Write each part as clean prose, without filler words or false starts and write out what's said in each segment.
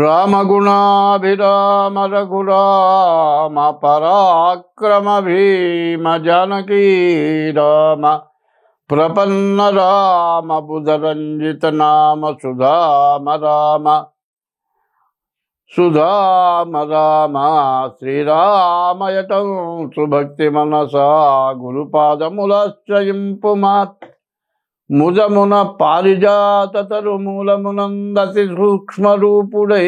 రామగుణాభిరామ రఘురామ పరాక్రమ భీమ జానకీ రామ ప్రపన్న రామ బుధరంజిత నామ సుధామ రామ సుధామ రామ శ్రీరామయటం సుభక్తి మనసా గురుపాదములాశ్రయింపుమా ముదమున పారిజాత తరుమూలమునందతి సూక్ష్మరూపుడై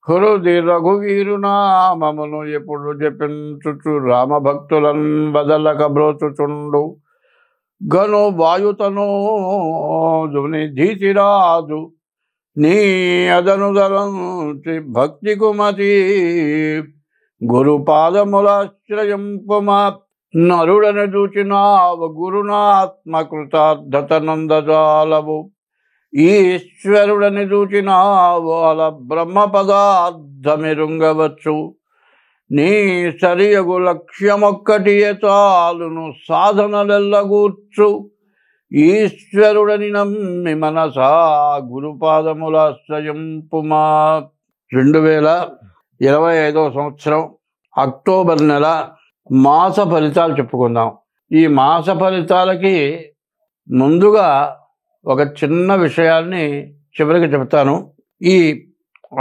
హృది రఘువీరునామమును ఎప్పుడు జపించుచు రామభక్తులన్ బదలక బ్రోచుచుండు గను వాయుతనోజుని ధీతిరాజు నీ అదనుదరంతి భక్తి కుమతి గురుపాదములాశ్రయింపుమా నరుడని చూచినావు గురునాత్మకృతార్థత నందజాలవు ఈశ్వరుడని చూచినావు అల బ్రహ్మ పదార్థమిరుంగవచ్చు నీ సరియగు లక్ష్యమొక్కటియే చాలును సాధనలెల్లగూర్చు ఈశ్వరుడని నమ్మి మనసా గురుపాదములాశ్రయింపుమా. 2025 సంవత్సరం అక్టోబర్ నెల మాస ఫలితాలు చెప్పుకుందాం. ఈ మాస ఫలితాలకి ముందుగా ఒక చిన్న విషయాన్ని చివరికి చెప్తాను. ఈ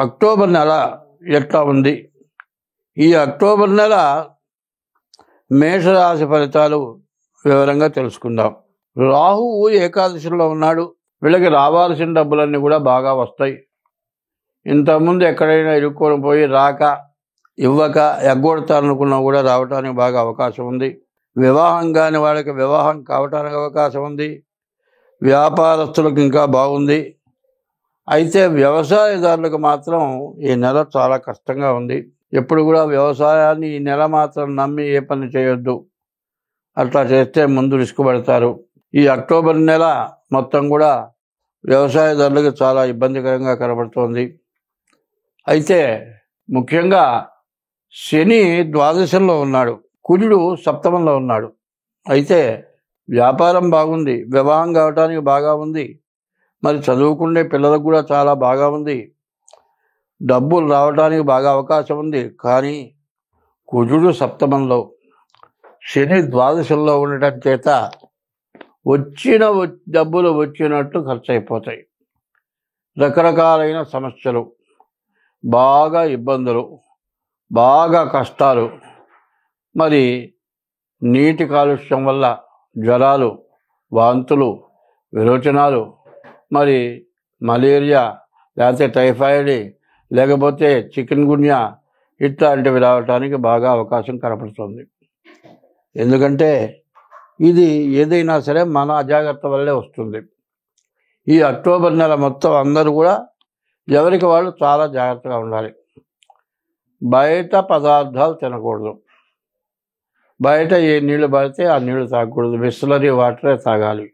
అక్టోబర్ నెల ఎట్లా ఉంది? ఈ అక్టోబర్ నెల మేషరాశి ఫలితాలు వివరంగా తెలుసుకుందాం. రాహువు ఏకాదశిలో ఉన్నాడు. వీళ్ళకి రావాల్సిన డబ్బులన్నీ కూడా బాగా వస్తాయి. ఇంతకుముందు ఎక్కడైనా ఇరుక్కొని పోయి రాక ఇవ్వక ఎగ్గొడతారనుకున్నా కూడా రావడానికి బాగా అవకాశం ఉంది. వివాహం కాని వాళ్ళకి వివాహం కావటానికి అవకాశం ఉంది. వ్యాపారస్తులకు ఇంకా బాగుంది. అయితే వ్యవసాయదారులకు మాత్రం ఈ నెల చాలా కష్టంగా ఉంది. ఎప్పుడు కూడా వ్యవసాయాన్ని ఈ నెల మాత్రం నమ్మి ఏ పని చేయొద్దు. అట్లా చేస్తే ముందు రిస్క్ పడతారు. ఈ అక్టోబర్ నెల మొత్తం కూడా వ్యవసాయదారులకు చాలా ఇబ్బందికరంగా కనబడుతోంది. అయితే ముఖ్యంగా శని ద్వాదశంలో ఉన్నాడు, కుజుడు సప్తమంలో ఉన్నాడు. అయితే వ్యాపారం బాగుంది, వివాహం కావటానికి బాగా ఉంది, మరి చదువుకునే పిల్లలకు కూడా చాలా బాగా ఉంది, డబ్బులు రావడానికి బాగా అవకాశం ఉంది. కానీ కుజుడు సప్తమంలో, శని ద్వాదశంలో ఉండటం చేత వచ్చిన డబ్బులు వచ్చినట్టు ఖర్చు అయిపోతాయి. రకరకాలైన సమస్యలు, బాగా ఇబ్బందులు, బాగా కష్టాలు, మరి నీటి కాలుష్యం వల్ల జ్వరాలు, వాంతులు, విరోచనాలు, మరి మలేరియా లేకపోతే టైఫాయిడ్ లేకపోతే చికెన్ గున్యా ఇట్లాంటివి రావడానికి బాగా అవకాశం కనపడుతుంది. ఎందుకంటే ఇది ఏదైనా సరే మన అజాగ్రత్త వల్లే వస్తుంది. ఈ అక్టోబర్ నెల మొత్తం అందరూ కూడా ఎవరికి వాళ్ళు చాలా జాగ్రత్తగా ఉండాలి. బయట పదార్థాలు తినకూడదు. బయట ఏ నీళ్లు పడితే ఆ నీళ్లు తాగకూడదు. బిస్లరీ వాటరే తాగాలి.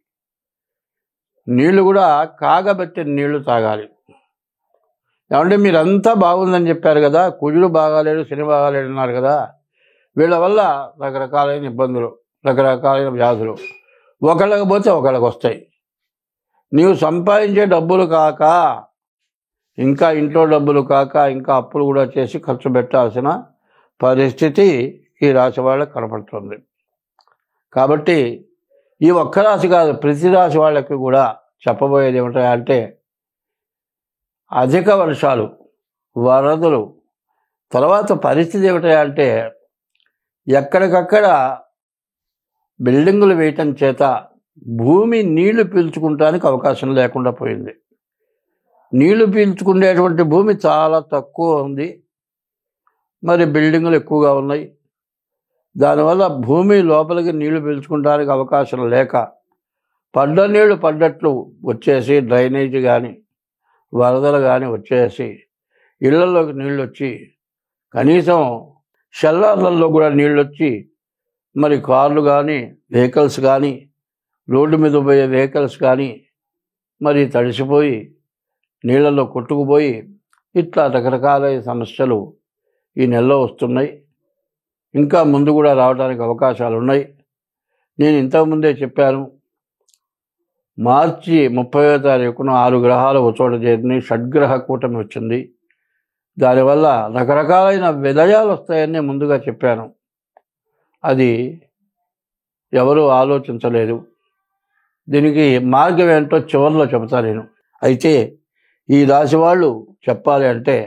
నీళ్లు కూడా కాగబెట్టిన నీళ్లు తాగాలి. ఏమంటే మీరంతా బాగుందని చెప్పారు కదా, కుజుడు బాగాలేడు, శని బాగాలేడు అన్నారు కదా. వీళ్ళ వల్ల రకరకాలైన ఇబ్బందులు, రకరకాలైన వ్యాధులు ఒకళ్ళకి పోతే ఒకళ్ళకి వస్తాయి. నీవు సంపాదించే డబ్బులు కాక, ఇంకా ఇంట్లో డబ్బులు కాక, ఇంకా అప్పులు కూడా చేసి ఖర్చు పెట్టాల్సిన పరిస్థితి ఈ రాశి వాళ్ళకి కనపడుతుంది. కాబట్టి ఈ ఒక్క రాశి కాదు, ప్రతి రాశి వాళ్ళకి కూడా చెప్పబోయేది ఏమిటంటే అధిక వర్షాలు, వరదలు, తర్వాత పరిస్థితి ఏమిటంటే ఎక్కడికక్కడ బిల్డింగులు వేయటం చేత భూమి నీళ్లు పీల్చుకుంటానికి అవకాశం లేకుండా పోయింది. నీళ్లు పీల్చుకునేటువంటి భూమి చాలా తక్కువ ఉంది. మరి బిల్డింగులు ఎక్కువగా ఉన్నాయి. దానివల్ల భూమి లోపలికి నీళ్లు పీల్చుకోవడానికి అవకాశం లేక పడ్డ నీళ్లు పడ్డట్లు వచ్చేసి డ్రైనేజీ కానీ వరదలు కానీ వచ్చేసి ఇళ్లలోకి నీళ్ళు వచ్చి, కనీసం షెల్లార్లలో కూడా నీళ్ళు వచ్చి, మరి కార్లు కానీ వెహికల్స్ కానీ రోడ్డు మీద పోయే వెహికల్స్ కానీ మరి తడిసిపోయి నీళ్ళల్లో కొట్టుకుపోయి ఇట్లా రకరకాలైన సమస్యలు ఈ నెలలో వస్తున్నాయి. ఇంకా ముందు కూడా రావడానికి అవకాశాలు ఉన్నాయి. నేను ఇంతకుముందే చెప్పాను, మార్చి 30వ తారీఖున 6 గ్రహాలు ఒక చేరినాయి. షడ్గ్రహ కూటమి వచ్చింది. దానివల్ల రకరకాలైన విలయాలు వస్తాయని ముందుగా చెప్పాను. అది ఎవరూ ఆలోచించలేదు. దీనికి మార్గం ఏంటో చివరిలో చెబుతా నేను. అయితే ఈ రాశి వాళ్ళు చెప్పాలి అంటే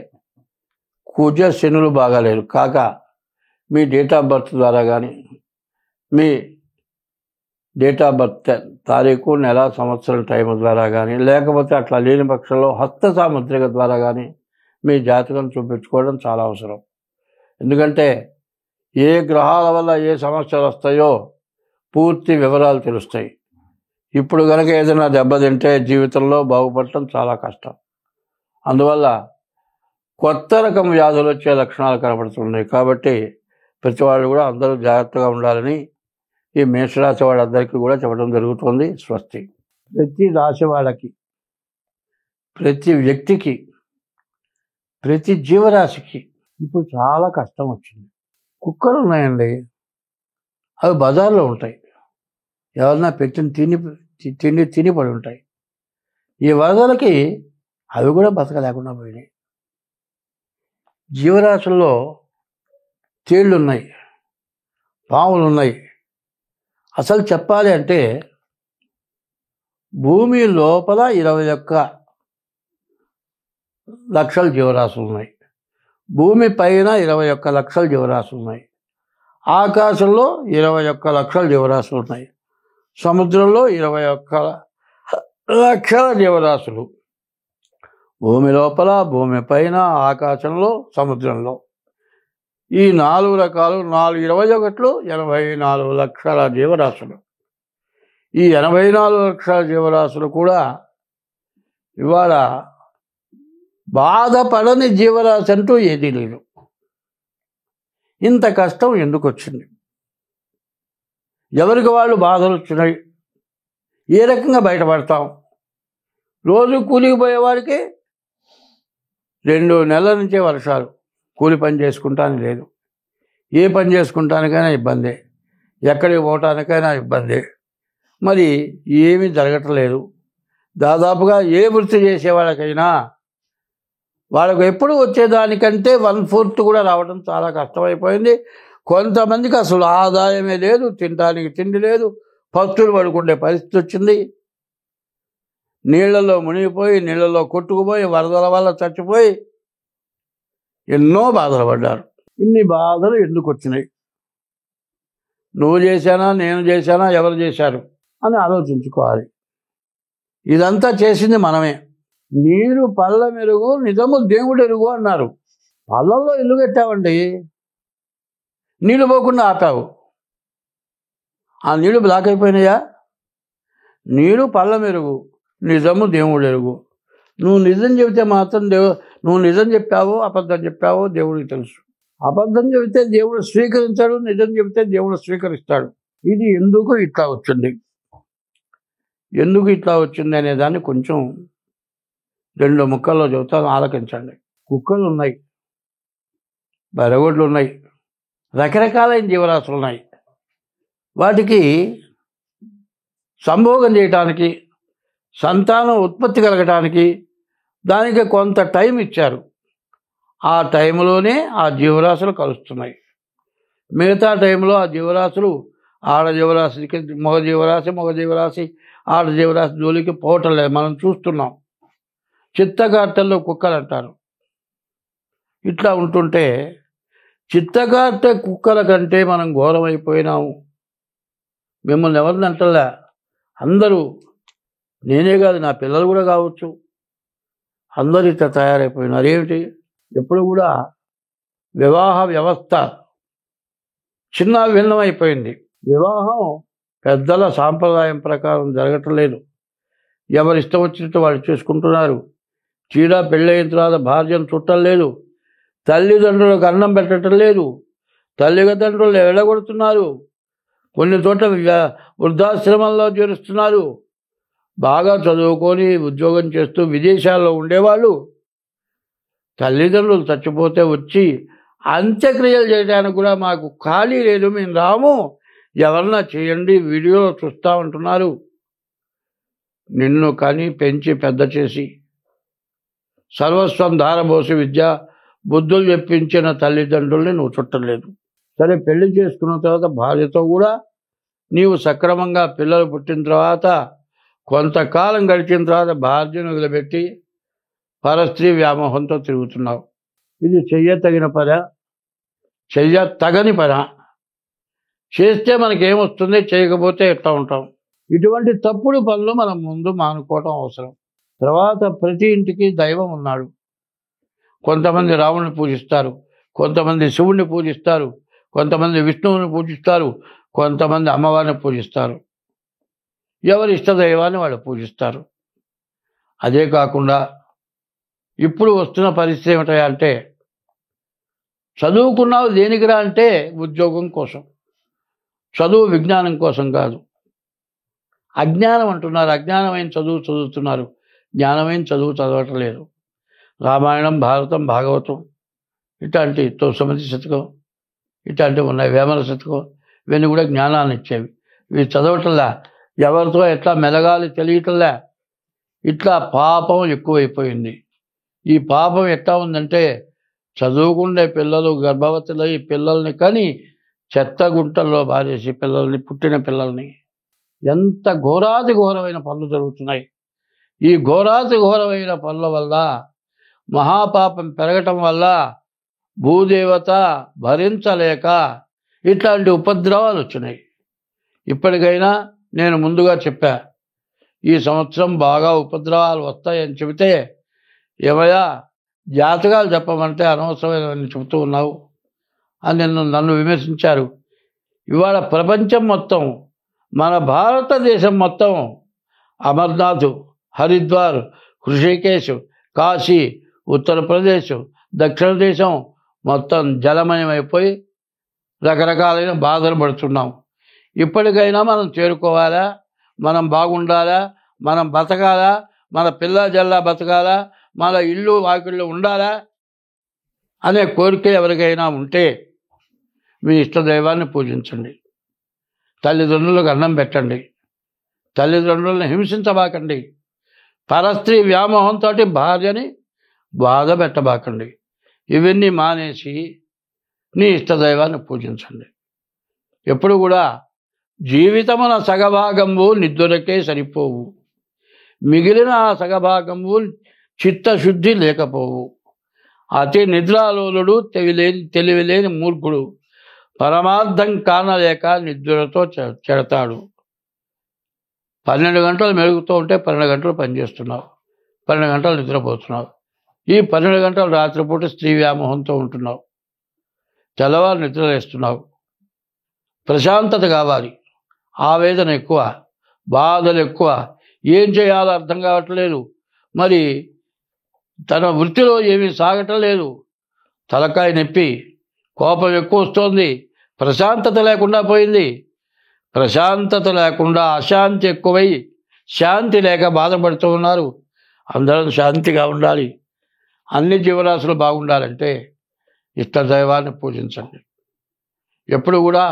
కుజ శనులు బాగాలేరు. కాక మీ డేట్ ఆఫ్ బర్త్ ద్వారా కానీ, మీ డేట్ ఆఫ్ బర్త్ తారీఖు, నెల, సంవత్సరం టైం ద్వారా కానీ, లేకపోతే అట్లా లేని పక్షంలో హస్త సాముద్రిక ద్వారా కానీ మీ జాతకం చూపించుకోవడం చాలా అవసరం. ఎందుకంటే ఏ గ్రహాల వల్ల ఏ సమస్యలు వస్తాయో పూర్తి వివరాలు తెలుస్తాయి. ఇప్పుడు కనుక ఏదైనా దెబ్బతింటే జీవితంలో బాగుపడటం చాలా కష్టం. అందువల్ల కొత్త రకం వ్యాధులు వచ్చే లక్షణాలు కనబడుతున్నాయి. కాబట్టి ప్రతి వాళ్ళు కూడా అందరూ జాగ్రత్తగా ఉండాలని ఈ మేషరాశి వాళ్ళందరికీ కూడా చెప్పడం జరుగుతుంది. స్వస్తి. ప్రతి రాశి వాళ్ళకి, ప్రతి వ్యక్తికి, ప్రతి జీవరాశికి ఇప్పుడు చాలా కష్టం వచ్చింది. కుక్కలు ఉన్నాయండి, అవి బజార్లో ఉంటాయి. ఎవరన్నా పెట్టిన తిని పడి ఉంటాయి. ఈ వరదలకి అవి కూడా బతకలేకుండా పోయినాయి. జీవరాశుల్లో తేళ్ళు ఉన్నాయి, పాములు ఉన్నాయి. అసలు చెప్పాలి అంటే భూమి లోపల 21 లక్షల జీవరాశులు ఉన్నాయి. భూమి పైన 21 లక్షల జీవరాశులు ఉన్నాయి. ఆకాశంలో 21 లక్షల జీవరాశులు ఉన్నాయి. సముద్రంలో 21 లక్షల జీవరాశులు. భూమి లోపల, భూమి పైన, ఆకాశంలో, సముద్రంలో ఈ 4 రకాలు 21 84 లక్షల జీవరాశులు. ఈ 84 లక్షల జీవరాశులు కూడా ఇవాళ బాధపడని జీవరాశి అంటూ ఏదీ లేదు. ఇంత కష్టం ఎందుకు వచ్చింది? ఎవరికి వాళ్ళు బాధలు వచ్చినాయి. ఏ రకంగా బయటపడతాం? రోజు కూలికి పోయేవాడికి 2 నెలల నుంచే వర్షాలు. కూలి పని చేసుకుంటాను లేదు. ఏ పని చేసుకుంటానికైనా ఇబ్బందే, ఎక్కడికి పోవటానికైనా ఇబ్బందే. మరి ఏమీ జరగట్లేదు. దాదాపుగా ఏ వృత్తి చేసేవాళ్ళకైనా వాళ్ళకు ఎప్పుడు వచ్చేదానికంటే 1/4 కూడా రావడం చాలా కష్టమైపోయింది. కొంతమందికి అసలు ఆదాయమే లేదు, తినడానికి తిండి లేదు, పస్తులు పడుకునే పరిస్థితి వచ్చింది. నీళ్లలో మునిగిపోయి, నీళ్లలో కొట్టుకుపోయి, వరదల వల్ల చచ్చిపోయి ఎన్నో బాధలు పడ్డారు. ఇన్ని బాధలు ఎందుకు వచ్చినాయి? నువ్వు చేశానా, నేను చేశానా, ఎవరు చేశారు అని ఆలోచించుకోవాలి. ఇదంతా చేసింది మనమే. నీరు పళ్ళ మెరుగు, నిజము దేవుడు ఎరుగు అన్నారు. పళ్ళల్లో ఇల్లు కట్టావండి, నీళ్ళు పోకుండా ఆపావు. ఆ నీళ్లు బ్లాక్ అయిపోయినాయా? నీరు పళ్ళ మెరుగు, నిజము దేవుడు ఎరుగు. నువ్వు నిజం చెబితే మాత్రం నువ్వు నిజం చెప్పావో అబద్ధం చెప్పావో దేవుడికి తెలుసు. అబద్ధం చెబితే దేవుడు స్వీకరించాడు, నిజం చెబితే దేవుడు స్వీకరిస్తాడు. ఇది ఎందుకు ఇట్లా వచ్చింది, ఎందుకు ఇట్లా వచ్చింది అనే దాన్ని కొంచెం 2 ముక్కల్లో చెబుతాను, ఆలకించండి. కుక్కలు ఉన్నాయి, బరగొడ్లు ఉన్నాయి, రకరకాలైన జీవరాశులు ఉన్నాయి. వాటికి సంభోగం చేయటానికి, సంతానం ఉత్పత్తి కలగటానికి దానికి కొంత టైం ఇచ్చారు. ఆ టైంలోనే ఆ జీవరాశులు కలుస్తున్నాయి. మిగతా టైంలో ఆ జీవరాశులు ఆడ జీవరాశికి మగ జీవరాశి ఆడ జీవరాశి జోలికి పోవటం లేదు. మనం చూస్తున్నాం. చిత్తగార్తెల్లో కుక్కలు అంటారు. ఇట్లా ఉంటుంటే చిత్తగార్తె కుక్కల కంటే మనం ఘోరమైపోయినాము. మిమ్మల్ని ఎవరిని అంటలే, అందరూ, నేనే కాదు, నా పిల్లలు కూడా కావచ్చు, అందరూ ఇట్లా తయారైపోయినారు. ఏమిటి? ఎప్పుడు కూడా వివాహ వ్యవస్థ చిన్న భిన్నమైపోయింది. వివాహం పెద్దల సాంప్రదాయం ప్రకారం జరగటం లేదు. ఎవరు ఇష్టం వచ్చినట్టు వాళ్ళు చేసుకుంటున్నారు. చీడా పెళ్ళైన తర్వాత భార్యను చుట్టం లేదు, తల్లిదండ్రులకు అన్నం పెట్టడం లేదు, తల్లిదండ్రులు వెళ్ళగొడుతున్నారు, కొన్ని చోట్ల వృద్ధాశ్రమంలో చేరుస్తున్నారు. బాగా చదువుకొని ఉద్యోగం చేస్తూ విదేశాల్లో ఉండేవాళ్ళు తల్లిదండ్రులు చచ్చిపోతే వచ్చి అంత్యక్రియలు చేయడానికి కూడా మాకు ఖాళీ లేదు, మేము రాము, ఎవరన్నా చేయండి, వీడియోలో చూస్తూ ఉంటున్నారు. నిన్ను కని పెంచి పెద్ద చేసి సర్వస్వం ధారబోసి విద్య బుద్ధులు చెప్పించిన తల్లిదండ్రుల్ని నువ్వు చుట్టలేదు. సరే, పెళ్లి చేసుకున్న తర్వాత భార్యతో కూడా నీవు సక్రమంగా పిల్లలు పుట్టిన తర్వాత కొంతకాలం గడిచిన తర్వాత భార్యను వదిలిపెట్టి పరస్త్రీ వ్యామోహంతో తిరుగుతున్నావు. ఇది చెయ్యతగిన పనా? చెయ్యతగని పనా? చేస్తే మనకేమొస్తుంది, చేయకపోతే ఎట్లా ఉంటాం? ఇటువంటి తప్పుడు పనులు మనం ముందు మానుకోవటం అవసరం. తర్వాత ప్రతి ఇంటికి దైవం ఉన్నాడు. కొంతమంది రాముడిని పూజిస్తారు, కొంతమంది శివుణ్ణి పూజిస్తారు, కొంతమంది విష్ణువుని పూజిస్తారు, కొంతమంది అమ్మవారిని పూజిస్తారు. ఎవరి ఇష్టదైవాన్ని వాళ్ళు పూజిస్తారు. అదే కాకుండా ఇప్పుడు వస్తున్న పరిస్థితి ఏమిటంటే, చదువుకున్నావు దేనికిరా అంటే ఉద్యోగం కోసం. చదువు విజ్ఞానం కోసం కాదు. అజ్ఞానం అంటున్నారు. అజ్ఞానమైన చదువు చదువుతున్నారు, జ్ఞానమైన చదువు చదవటం లేదు. రామాయణం, భారతం, భాగవతం ఇట్లాంటి తొమ్మిది శతకం ఇట్లాంటివి ఉన్నాయి, వేమన శతకం, ఇవన్నీ కూడా జ్ఞానాన్ని ఇచ్చేవి. ఇవి చదవటంలా, ఎవరితో ఎట్లా మెలగాలి తెలియటంలా. ఇట్లా పాపం ఎక్కువైపోయింది. ఈ పాపం ఎట్లా ఉందంటే, చదువుకుండే పిల్లలు గర్భవతులై పిల్లల్ని కని చెత్త గుంటల్లో బారేసి పిల్లల్ని, పుట్టిన పిల్లల్ని, ఎంత ఘోరాతి ఘోరమైన పనులు జరుగుతున్నాయి. ఈ ఘోరాతి ఘోరమైన పనుల వల్ల, మహాపాపం పెరగటం వల్ల భూదేవత భరించలేక ఇట్లాంటి ఉపద్రవాలు వచ్చినాయి. ఇప్పటికైనా నేను ముందుగా చెప్పా, ఈ సంవత్సరం బాగా ఉపద్రవాలు వస్తాయని చెబితే, ఏమయ్యా జాతకాలు చెప్పమంటే అనవసరమైనవన్నీ చెబుతూ ఉన్నావు అని నన్ను విమర్శించారు. ఇవాళ ప్రపంచం మొత్తం, మన భారతదేశం మొత్తం అమర్నాథ్, హరిద్వార్, హృషికేశ్, కాశీ, ఉత్తరప్రదేశ్, దక్షిణ దేశం మొత్తం జలమయమైపోయి రకరకాలైన బాధలు పడుతున్నాం. ఇప్పటికైనా మనం చేరుకోవాలా, మనం బాగుండాలా, మనం బతకాలా, మన పిల్ల జల్లా బతకాలా, మన ఇల్లు వాకిళ్ళు ఉండాలా అనే కోరిక ఎవరికైనా ఉంటే మీ ఇష్టదైవాన్ని పూజించండి. తల్లిదండ్రులకు అన్నం పెట్టండి. తల్లిదండ్రులను హింసించబాకండి. పరస్త్రీ వ్యామోహంతో భార్యని బాధ పెట్టబాకండి. ఇవన్నీ మానేసి నీ ఇష్టదైవాన్ని పూజించండి. ఎప్పుడు కూడా జీవితమున సగభాగంబు నిద్దురకే సరిపోవు, మిగిలిన సగభాగంబు చిత్తశుద్ధి లేకపోవు. అతి నిద్రాలోలుడు తెలివిలేని మూర్ఖుడు పరమార్థం కానలేక నిద్రతో చెడతాడు. 12 గంటలు మెలుగుతూ ఉంటే 12 గంటలు పనిచేస్తున్నావు, 12 గంటలు నిద్రపోతున్నావు. ఈ 12 గంటలు రాత్రిపూట స్త్రీ వ్యామోహంతో ఉంటున్నావు, తెల్లవారు నిద్రలేస్తున్నావు. ప్రశాంతత కావాలి, ఆవేదన ఎక్కువ, బాధలు ఎక్కువ, ఏం చేయాలో అర్థం కావట్లేదు. మరి తన వృత్తిలో ఏమీ సాగటం లేదు, తలకాయ నొప్పి, కోపం ఎక్కువ వస్తోంది, ప్రశాంతత లేకుండా పోయింది. ప్రశాంతత లేకుండా అశాంతి ఎక్కువై శాంతి లేక బాధపడుతూ ఉన్నారు. అందరం శాంతిగా ఉండాలి, అన్ని జీవరాశులు బాగుండాలంటే ఇష్టదైవాన్ని పూజించండి. ఎప్పుడు కూడా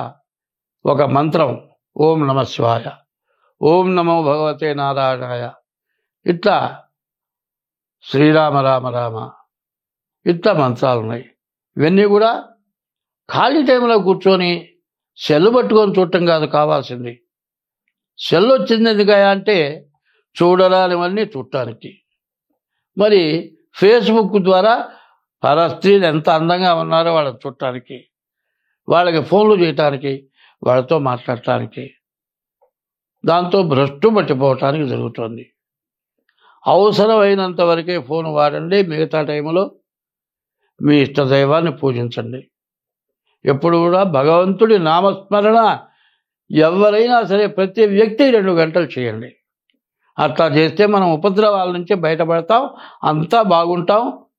ఒక మంత్రం, ఓం నమ శివాయ, ఓం నమో భగవతే నారాయణాయ, ఇట్లా శ్రీరామ రామ రామ, ఇట్లా మంత్రాలు ఉన్నాయి. ఇవన్నీ కూడా ఖాళీ టైంలో కూర్చొని సెల్ పట్టుకొని చూడటం కాదు కావాల్సింది. సెల్ వచ్చింది ఎందుకయా అంటే చూడరానివన్నీ చూడటానికి. మరి ఫేస్బుక్ ద్వారా పరస్త్రీలు ఎంత అందంగా ఉన్నారో వాళ్ళని చూడటానికి, వాళ్ళకి ఫోన్లు చేయటానికి, వాళ్ళతో మాట్లాడటానికి, దాంతో భ్రష్టు పట్టిపోవటానికి జరుగుతుంది. అవసరమైనంత వరకే ఫోన్ వాడండి, మిగతా టైంలో మీ ఇష్టదైవాన్ని పూజించండి. ఎప్పుడు కూడా భగవంతుడి నామస్మరణ ఎవరైనా సరే ప్రతి వ్యక్తి 2 గంటలు చేయండి. అట్లా చేస్తే మనం ఉపద్రవాల నుంచి బయటపడతాం, అంతా బాగుంటాం,